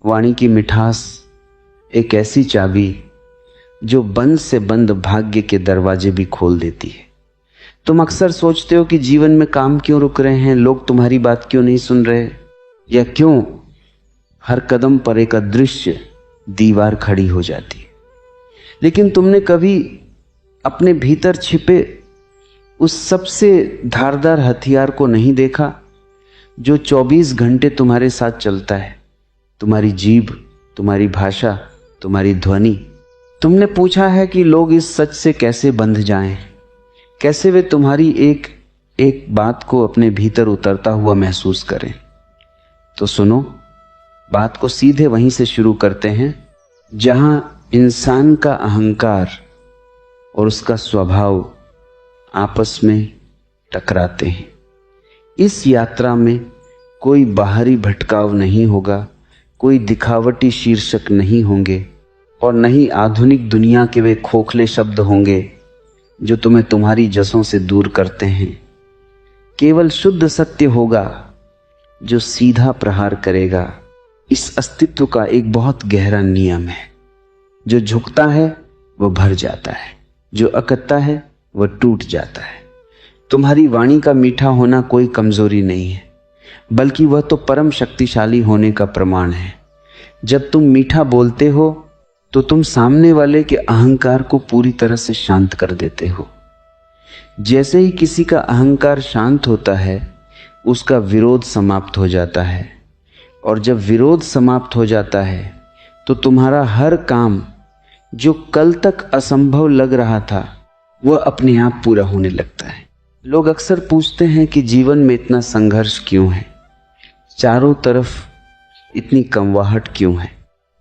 वाणी की मिठास एक ऐसी चाबी जो बंद से बंद भाग्य के दरवाजे भी खोल देती है। तुम अक्सर सोचते हो कि जीवन में काम क्यों रुक रहे हैं, लोग तुम्हारी बात क्यों नहीं सुन रहे, या क्यों हर कदम पर एक अदृश्य दीवार खड़ी हो जाती है। लेकिन तुमने कभी अपने भीतर छिपे उस सबसे धारदार हथियार को नहीं देखा जो 24 घंटे तुम्हारे साथ चलता है, तुम्हारी जीभ, तुम्हारी भाषा, तुम्हारी ध्वनि। तुमने पूछा है कि लोग इस सच से कैसे बंध जाएं, कैसे वे तुम्हारी एक एक बात को अपने भीतर उतरता हुआ महसूस करें। तो सुनो, बात को सीधे वहीं से शुरू करते हैं जहां इंसान का अहंकार और उसका स्वभाव आपस में टकराते हैं। इस यात्रा में कोई बाहरी भटकाव नहीं होगा, कोई दिखावटी शीर्षक नहीं होंगे और न ही आधुनिक दुनिया के वे खोखले शब्द होंगे जो तुम्हें तुम्हारी जसों से दूर करते हैं। केवल शुद्ध सत्य होगा जो सीधा प्रहार करेगा। इस अस्तित्व का एक बहुत गहरा नियम है, जो झुकता है वह भर जाता है, जो अकड़ता है वह टूट जाता है। तुम्हारी वाणी का मीठा होना कोई कमजोरी नहीं है, बल्कि वह तो परम शक्तिशाली होने का प्रमाण है। जब तुम मीठा बोलते हो तो तुम सामने वाले के अहंकार को पूरी तरह से शांत कर देते हो। जैसे ही किसी का अहंकार शांत होता है, उसका विरोध समाप्त हो जाता है, और जब विरोध समाप्त हो जाता है तो तुम्हारा हर काम जो कल तक असंभव लग रहा था वह अपने आप पूरा होने लगता है। लोग अक्सर पूछते हैं कि जीवन में इतना संघर्ष क्यों है, चारों तरफ इतनी कमवाहट क्यों है।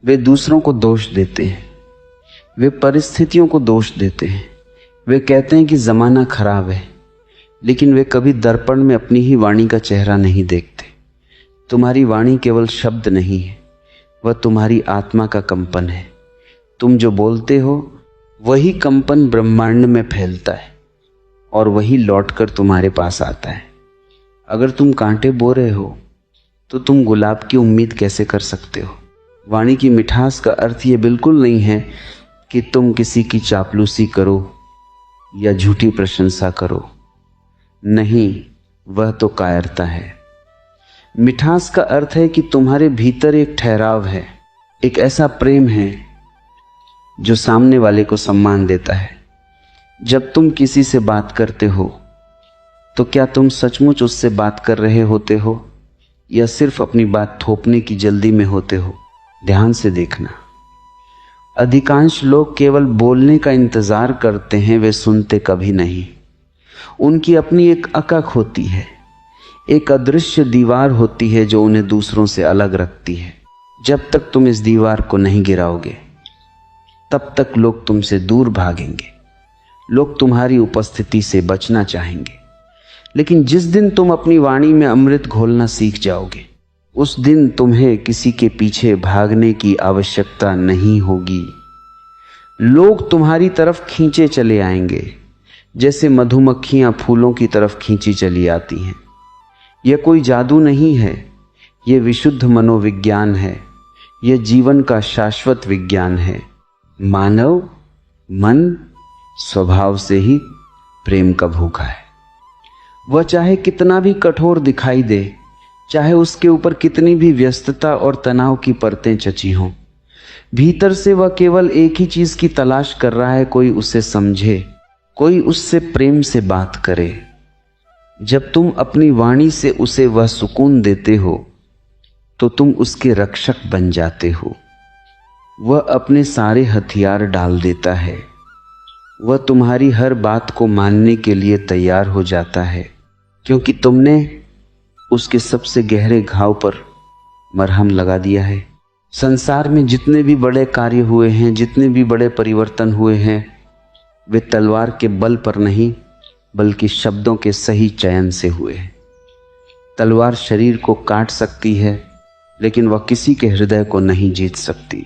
वे दूसरों को दोष देते हैं, वे परिस्थितियों को दोष देते हैं, वे कहते हैं कि ज़माना खराब है, लेकिन वे कभी दर्पण में अपनी ही वाणी का चेहरा नहीं देखते। तुम्हारी वाणी केवल शब्द नहीं है, वह तुम्हारी आत्मा का कंपन है। तुम जो बोलते हो वही कंपन ब्रह्मांड में फैलता है और वही लौटकर तुम्हारे पास आता है। अगर तुम कांटे बो रहे हो तो तुम गुलाब की उम्मीद कैसे कर सकते हो। वाणी की मिठास का अर्थ ये बिल्कुल नहीं है कि तुम किसी की चापलूसी करो या झूठी प्रशंसा करो, नहीं, वह तो कायरता है। मिठास का अर्थ है कि तुम्हारे भीतर एक ठहराव है, एक ऐसा प्रेम है जो सामने वाले को सम्मान देता है। जब तुम किसी से बात करते हो तो क्या तुम सचमुच उससे बात कर रहे होते हो या सिर्फ अपनी बात थोपने की जल्दी में होते हो। ध्यान से देखना, अधिकांश लोग केवल बोलने का इंतजार करते हैं, वे सुनते कभी नहीं। उनकी अपनी एक अकक होती है, एक अदृश्य दीवार होती है जो उन्हें दूसरों से अलग रखती है। जब तक तुम इस दीवार को नहीं गिराओगे तब तक लोग तुमसे दूर भागेंगे, लोग तुम्हारी उपस्थिति से बचना चाहेंगे। लेकिन जिस दिन तुम अपनी वाणी में अमृत घोलना सीख जाओगे, उस दिन तुम्हें किसी के पीछे भागने की आवश्यकता नहीं होगी। लोग तुम्हारी तरफ खींचे चले आएंगे, जैसे मधुमक्खियां फूलों की तरफ खींची चली आती हैं। यह कोई जादू नहीं है, यह विशुद्ध मनोविज्ञान है, यह जीवन का शाश्वत विज्ञान है। मानव मन स्वभाव से ही प्रेम का भूखा है। वह चाहे कितना भी कठोर दिखाई दे, चाहे उसके ऊपर कितनी भी व्यस्तता और तनाव की परतें चची हों, भीतर से वह केवल एक ही चीज की तलाश कर रहा है, कोई उसे समझे, कोई उससे प्रेम से बात करे। जब तुम अपनी वाणी से उसे वह सुकून देते हो तो तुम उसके रक्षक बन जाते हो। वह अपने सारे हथियार डाल देता है, वह तुम्हारी हर बात को मानने के लिए तैयार हो जाता है, क्योंकि तुमने उसके सबसे गहरे घाव पर मरहम लगा दिया है। संसार में जितने भी बड़े कार्य हुए हैं, जितने भी बड़े परिवर्तन हुए हैं, वे तलवार के बल पर नहीं बल्कि शब्दों के सही चयन से हुए हैं। तलवार शरीर को काट सकती है, लेकिन वह किसी के हृदय को नहीं जीत सकती।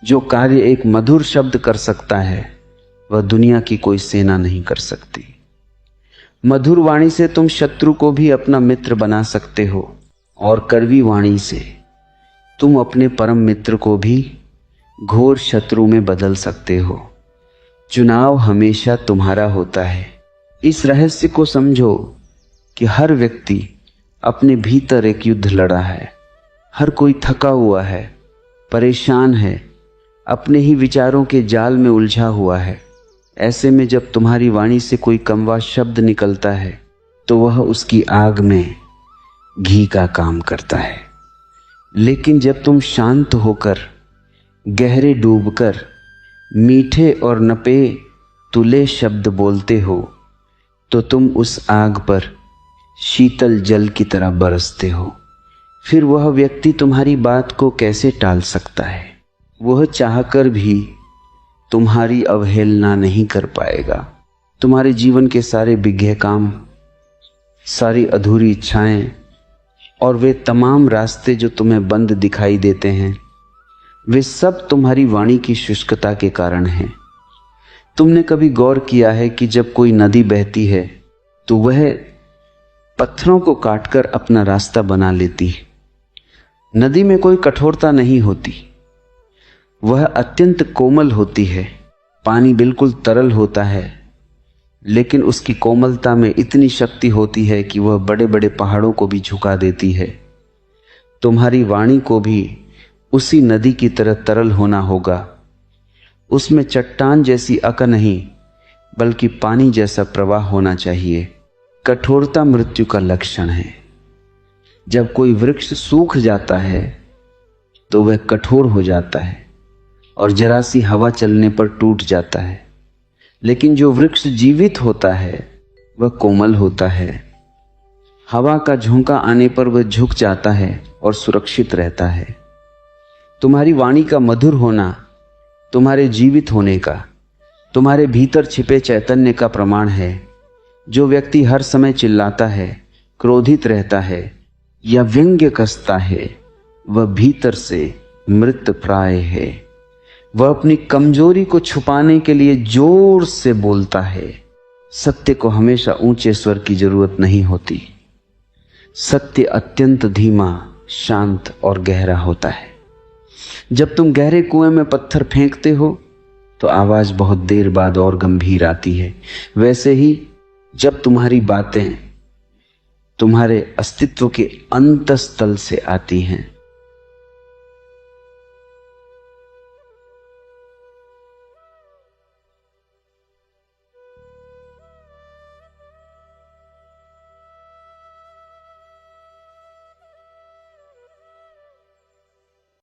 जो कार्य एक मधुर शब्द कर सकता है, वह दुनिया की कोई सेना नहीं कर सकती। मधुर वाणी से तुम शत्रु को भी अपना मित्र बना सकते हो, और कड़वी वाणी से तुम अपने परम मित्र को भी घोर शत्रु में बदल सकते हो। चुनाव हमेशा तुम्हारा होता है। इस रहस्य को समझो कि हर व्यक्ति अपने भीतर एक युद्ध लड़ा है। हर कोई थका हुआ है, परेशान है, अपने ही विचारों के जाल में उलझा हुआ है। ऐसे में जब तुम्हारी वाणी से कोई कड़वा शब्द निकलता है तो वह उसकी आग में घी का काम करता है। लेकिन जब तुम शांत होकर, गहरे डूबकर मीठे और नपे तुले शब्द बोलते हो तो तुम उस आग पर शीतल जल की तरह बरसते हो। फिर वह व्यक्ति तुम्हारी बात को कैसे टाल सकता है? वह चाहकर भी तुम्हारी अवहेलना नहीं कर पाएगा। तुम्हारे जीवन के सारे बिगहे काम, सारी अधूरी इच्छाएं और वे तमाम रास्ते जो तुम्हें बंद दिखाई देते हैं, वे सब तुम्हारी वाणी की शुष्कता के कारण हैं। तुमने कभी गौर किया है कि जब कोई नदी बहती है तो वह पत्थरों को काटकर अपना रास्ता बना लेती है। नदी में कोई कठोरता नहीं होती, वह अत्यंत कोमल होती है। पानी बिल्कुल तरल होता है, लेकिन उसकी कोमलता में इतनी शक्ति होती है कि वह बड़े बड़े पहाड़ों को भी झुका देती है। तुम्हारी वाणी को भी उसी नदी की तरह तरल होना होगा। उसमें चट्टान जैसी अकड़ नहीं, बल्कि पानी जैसा प्रवाह होना चाहिए। कठोरता मृत्यु का लक्षण है। जब कोई वृक्ष सूख जाता है तो वह कठोर हो जाता है और जरा सी हवा चलने पर टूट जाता है। लेकिन जो वृक्ष जीवित होता है वह कोमल होता है। हवा का झोंका आने पर वह झुक जाता है और सुरक्षित रहता है। तुम्हारी वाणी का मधुर होना तुम्हारे जीवित होने का, तुम्हारे भीतर छिपे चैतन्य का प्रमाण है। जो व्यक्ति हर समय चिल्लाता है, क्रोधित रहता है या व्यंग्य कसता है, वह भीतर से मृत प्राय है। वह अपनी कमजोरी को छुपाने के लिए जोर से बोलता है। सत्य को हमेशा ऊंचे स्वर की जरूरत नहीं होती। सत्य अत्यंत धीमा, शांत और गहरा होता है। जब तुम गहरे कुएं में पत्थर फेंकते हो तो आवाज बहुत देर बाद और गंभीर आती है। वैसे ही जब तुम्हारी बातें तुम्हारे अस्तित्व के अंतस्थल से आती हैं